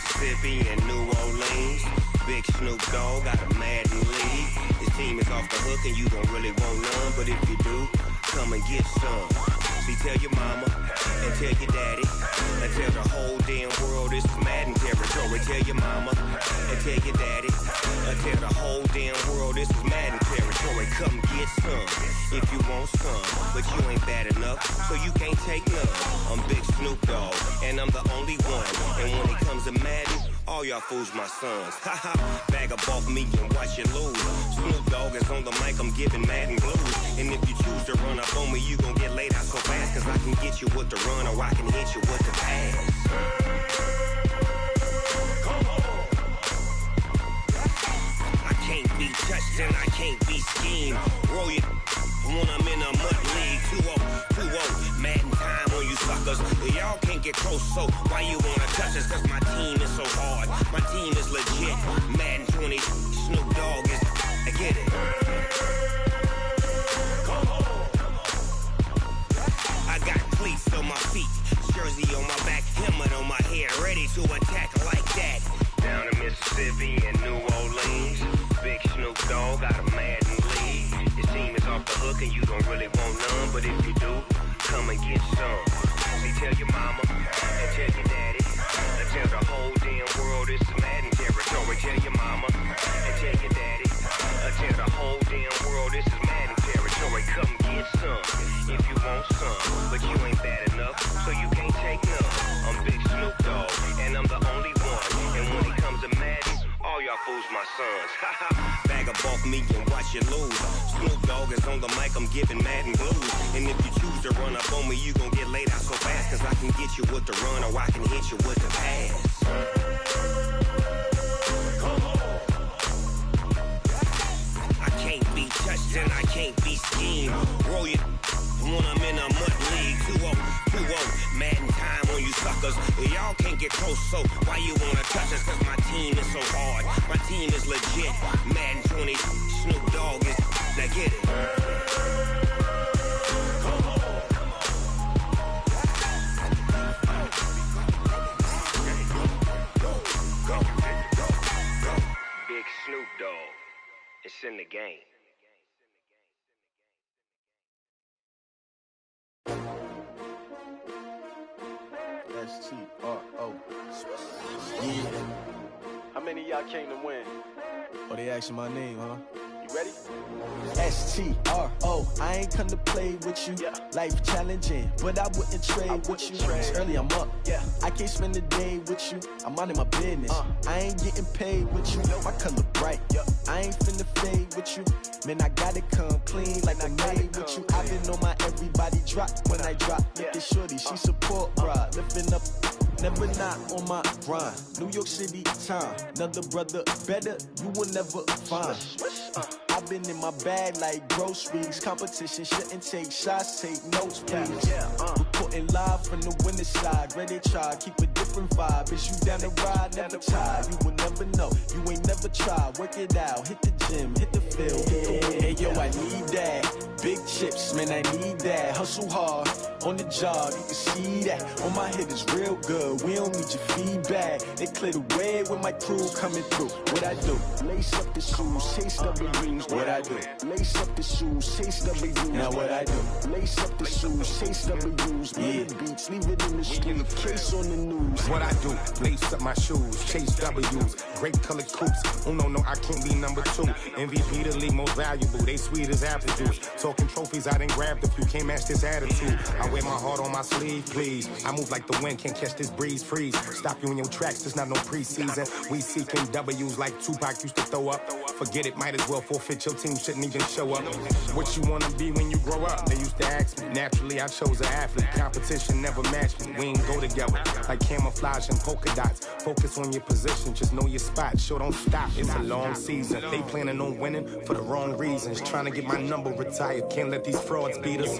Mississippi and New Orleans. Big Snoop Dogg got a Madden league. His team is off the hook and you don't really want none, but if you do, come and get some. See, tell your mama and tell your daddy and tell the whole damn world this is Madden territory. Tell your mama and tell your daddy and tell the whole damn world this is Madden territory. Come get some if you want some, but you ain't bad enough, so you can't take none. I'm Big Snoop Dogg and I'm the only one, and when it comes to Madden, all y'all fools my sons. Haha, bag up off me and watch you lose. Snoop Dogg is on the mic, I'm giving Madden blues. And if you choose to run up on me, you gon' get laid out so fast, cause I can get you with the run or I can hit you with the pass. Come on. I can't be touched and I can't be schemed. Roll it when I'm in a mud league. 2-0, Madden time on you suckers. Y'all can't get close, so why you wanna touch us? Cause my team is so hard, my team is legit. Madden 20, Snoop Dogg is, I get it. Come on. I got cleats on my feet, jersey on my back, helmet on my head, ready to attack like that. Down in Mississippi and New Orleans, Big Snoop Dogg got a Madden league. His team is off the hook and you don't really want none, but if you do, come and get some. See, tell your mama and tell your daddy and tell the whole damn world this is Madden territory. Tell your mama and tell your daddy and tell the whole damn world this is Madden territory. Come get some if you want some, but you ain't bad enough, so you can't take none. I'm Big Snoop Dogg and I'm the only one, and when it comes to Madden, all y'all fools my sons. Bag up off me and watch you lose. Snoop Dogg is on the mic, I'm giving Madden blues. And if you choose to run up on me, you gon' get laid out so fast, cause I can get you with the run or I can hit you with the pass. Come on. I can't be touched and I can't be schemed. Roll it when I'm in a mud league. 2-0, Madden time on you suckers. Y'all can't get close, so why you wanna touch us? Cause my team is so hard, my team is legit. Madden 20, Snoop Dogg is, now get it. Come on. Go. Big Snoop Dogg, it's in the game. S-T-R-O. Yeah. How many of y'all came to win? Oh, they asking my name, huh? You ready? S-T-R-O. I ain't come to play with you. Yeah. Life challenging, but I wouldn't trade with you. It's early, I'm up. Yeah. I can't spend the day with you. I'm minding my business. I ain't getting paid with you. My color bright. Yeah. I ain't finna fade with you. Man, I gotta come clean like I made with you. I've been on my everybody drop when I drop. Look at shorty, she support ride. Lifting up, never not on my grind. New York City time. Another brother better, you will never find. I've been in my bag like groceries. Competition shouldn't take shots, take notes, please. Reporting live from the winning side. Ready to try, keep a different vibe. Is you down the ride, never tired. You will never know, you ain't never tried. Work it out, hit the gym, hit the field, hit the win. Hey yo, I need that. Big chips, man, I need that. Hustle hard, on the job, you can see that. On my head is real good, we don't need your feedback. They clear the way with my crew coming through. What I do? Lace up the shoes, chase W's. What I do? Lace up the shoes, chase W's. Now what I do? Lace up the shoes, chase W's. Yeah. Beats, leave it in the street, case on the news. What I do? Lace up my shoes, chase W's. Great colored coops. Oh no, I can't be number 2. MVP the league most valuable. They sweet as apple juice. Talking trophies, I didn't grab the few. Can't match this attitude. I wear my heart on my sleeve, please. I move like the wind, can't catch this breeze, freeze. Stop you in your tracks, there's not no preseason. We seeking W's like Tupac used to throw up. Forget it, might as well forfeit. Your team shouldn't even show up. What you wanna be when you grow up? They used to ask me. Naturally, I chose an athlete. Competition never matched me. We ain't go together like camouflage and polka dots. Focus on your position, just know your spot. Sure, don't stop. It's a long season. They planning on winning for the wrong reasons. Trying to get my number retired. Can't let these frauds beat us.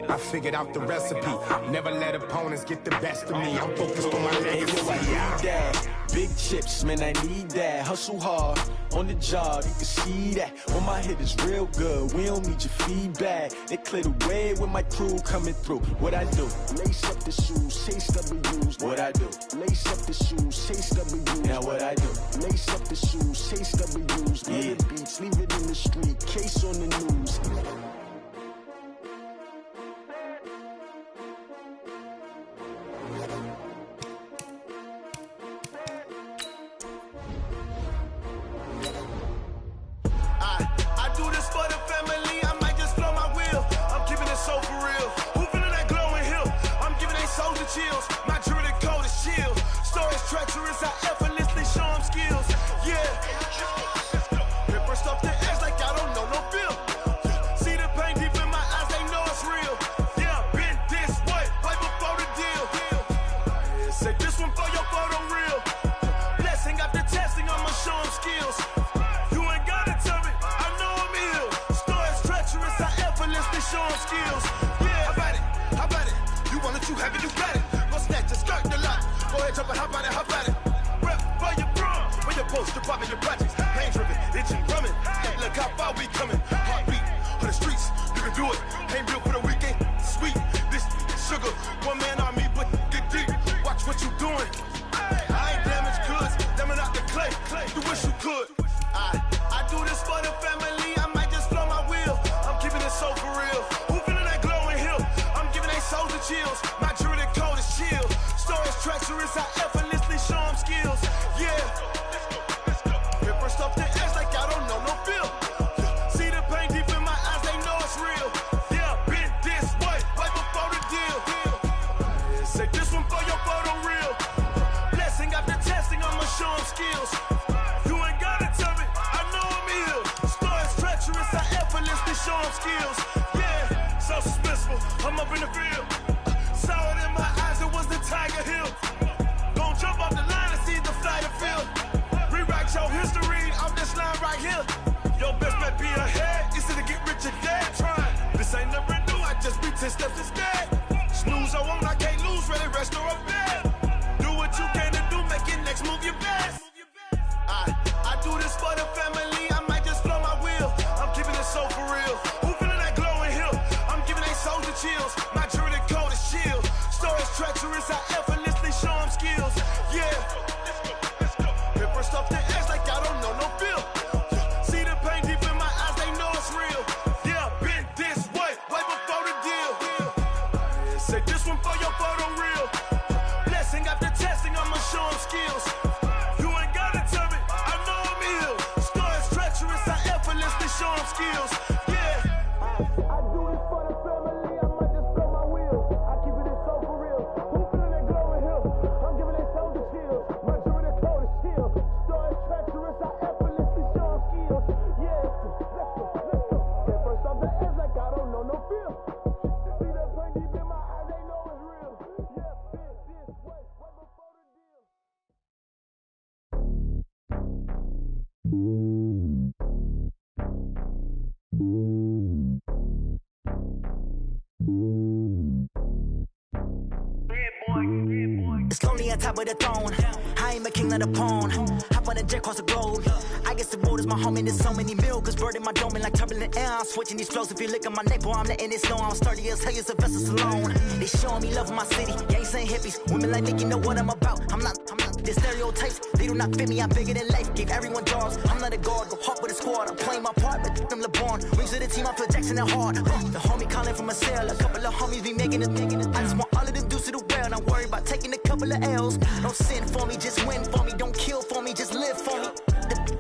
I figured out the recipe. Never let opponents get the best of me. I'm focused on my legacy. I need that. Big chips, man, I need that. Hustle hard, on the job, you can see that. On my head is real good, we don't need your feedback. They clear the way with my crew coming through. What I do? Lace up the shoes, chase W's. What I do? Lace up the shoes, chase W's. now what I do? Lace up the shoes, chase W's, yeah. The beats, leave it in the street, case on the news. I do this for the family, I might just blow my wheel. I'm keeping it so for real. Who feeling that glowing hill? I'm giving they soldier chills. My jewelry code is chill. Stories treacherous, I effortlessly show them skills. Yeah. Paper stuff the edge like I don't know no feel. See the pain deep in my eyes, they know it's real. Yeah, been this way, way before the deal. Say this one for your photo real. Blessing after testing, I'ma show them skills. You ain't gotta tell me, I know I'm ill. Stories treacherous, I effortlessly show them skills. Yeah, how about it? How about it? You want it, you have it, you got it. Go snatch your skirt the lot. Go ahead, jump it, how about it? How about it? Rep for your bra, where your poster, popping your projects. Pain driven, itching, drumming. Hey, look how far we coming. Heartbeat on the streets, you can do it. Ain't built for the weekend. Sweet, this sugar, one man army, but get deep. Watch what you doing. I ain't damaged goods, damn out the clay. You wish you could. I do this for the family, I might just blow my wheel. I'm keeping it so for real. Who feeling that glowing hill? I'm giving they soldier chills. My jewelry code is chill. Stories treacherous, I effortlessly show them skills. Yeah. Paper stuff the edge like I don't know no feel. See the pain deep in my eyes, they know it's real. Yeah, been this way, way before the deal. Say this one for your photo real. Blessing after testing, I'ma show them skills. You ain't gotta tell me, I know I'm ill. Stories treacherous, I effortlessly show them skills. Yeah, so suspenseful, I'm up in the field. Saw it in my eyes, it was the Tiger Hill. Gon' jump off the line and see the fly the field. Rewrite your history off this line right here. Your best bet be ahead, instead of get rich or dead trying. This ain't never new, I just be 10 steps instead. Snooze I won't, I can't lose, ready, rest or a bed. Do what you can to do, make your next move your best. I do this for the family, I might just blow my wheel. I'm keeping it so for real. Who feeling that glowing hill? I'm giving they soldier chills. My jewelry code is chill. Stories treacherous, I effortlessly show them skills. Yeah. Paper stuff the edge like I don't know no feel. See the pain deep in my eyes, they know it's real. Yeah, been this way, way before the deal. Say this one for your photo real. Blessing after testing, I'ma show them skills. You ain't gotta tell me, I know I'm ill. Stories treacherous, I effortlessly show them skills. Yeah. I do this for the family, I might just blow my wheel. I keep it so for real. Who feeling that glowing hill? I'm giving they soldier chills. My jewelry code is chill. Stories treacherous, I effortlessly show them skills. Yeah, let's go. Paper stuff the edge like I don't know no feel. See that pain deep in my eyes, they know it's real. Yeah, been this way, way before the deal. It's lonely on top of the throne. I ain't a king of the pawn. Hop on a jet across the globe. I guess the road is my home and there's so many milks. Bird in my dome and like turbulent air. I'm switching these flows. If you look at my neck, boy, I'm letting it snow. I'm sturdy as hell, it's a vessel alone. They showing me love in my city. Gangs ain't hippies. Women like Nicky know what I'm about. I'm not the stereotypes. They do not fit me. I'm bigger than life. Gave everyone jobs. I'm not a guard. Go hard with a squad. I'm playing my part, but them LeBron. Rings to the team. I feel Jackson and hard. The homie calling from a cell. A couple of homies be making it. I just want all of them dudes to do well. Not worry about taking a couple of L's. Don't sin for me, just win for me. Don't kill for me, just live for me.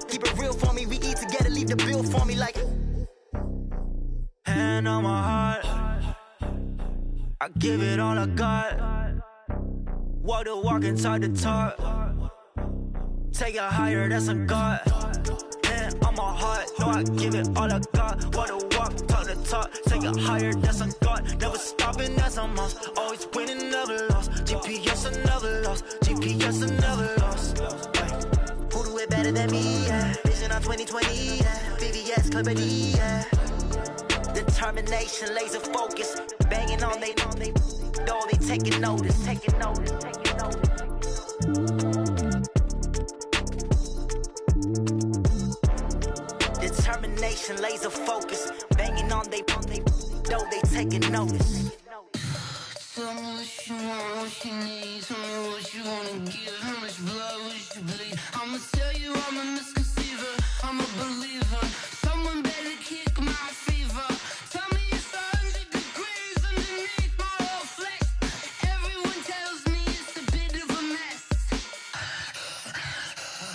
Keep it real for me. We eat together, leave the bill for me like. Hand on my heart, I give it all I got. Walk the walk and talk the talk. Take it higher, that's a God. Hand on my heart, no, I give it all I got. Walk the walk, talk the talk. Take it higher, that's a God. Never stopping, that's a must. Always winning, never lost. GPS, I never lost. GPS, I never lost. Who do it better than me? Yeah. Vision on 2020. Yeah. VVS, Clarity. Yeah. Determination, laser focus. Banging on they know they taking notice. Taking notice. Taking notice. Determination, laser focus. Banging on they know they taking notice. Tell me what you want, what you need. Tell me what you wanna give. How much blood would you bleed?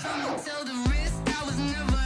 Till the wrist, I was never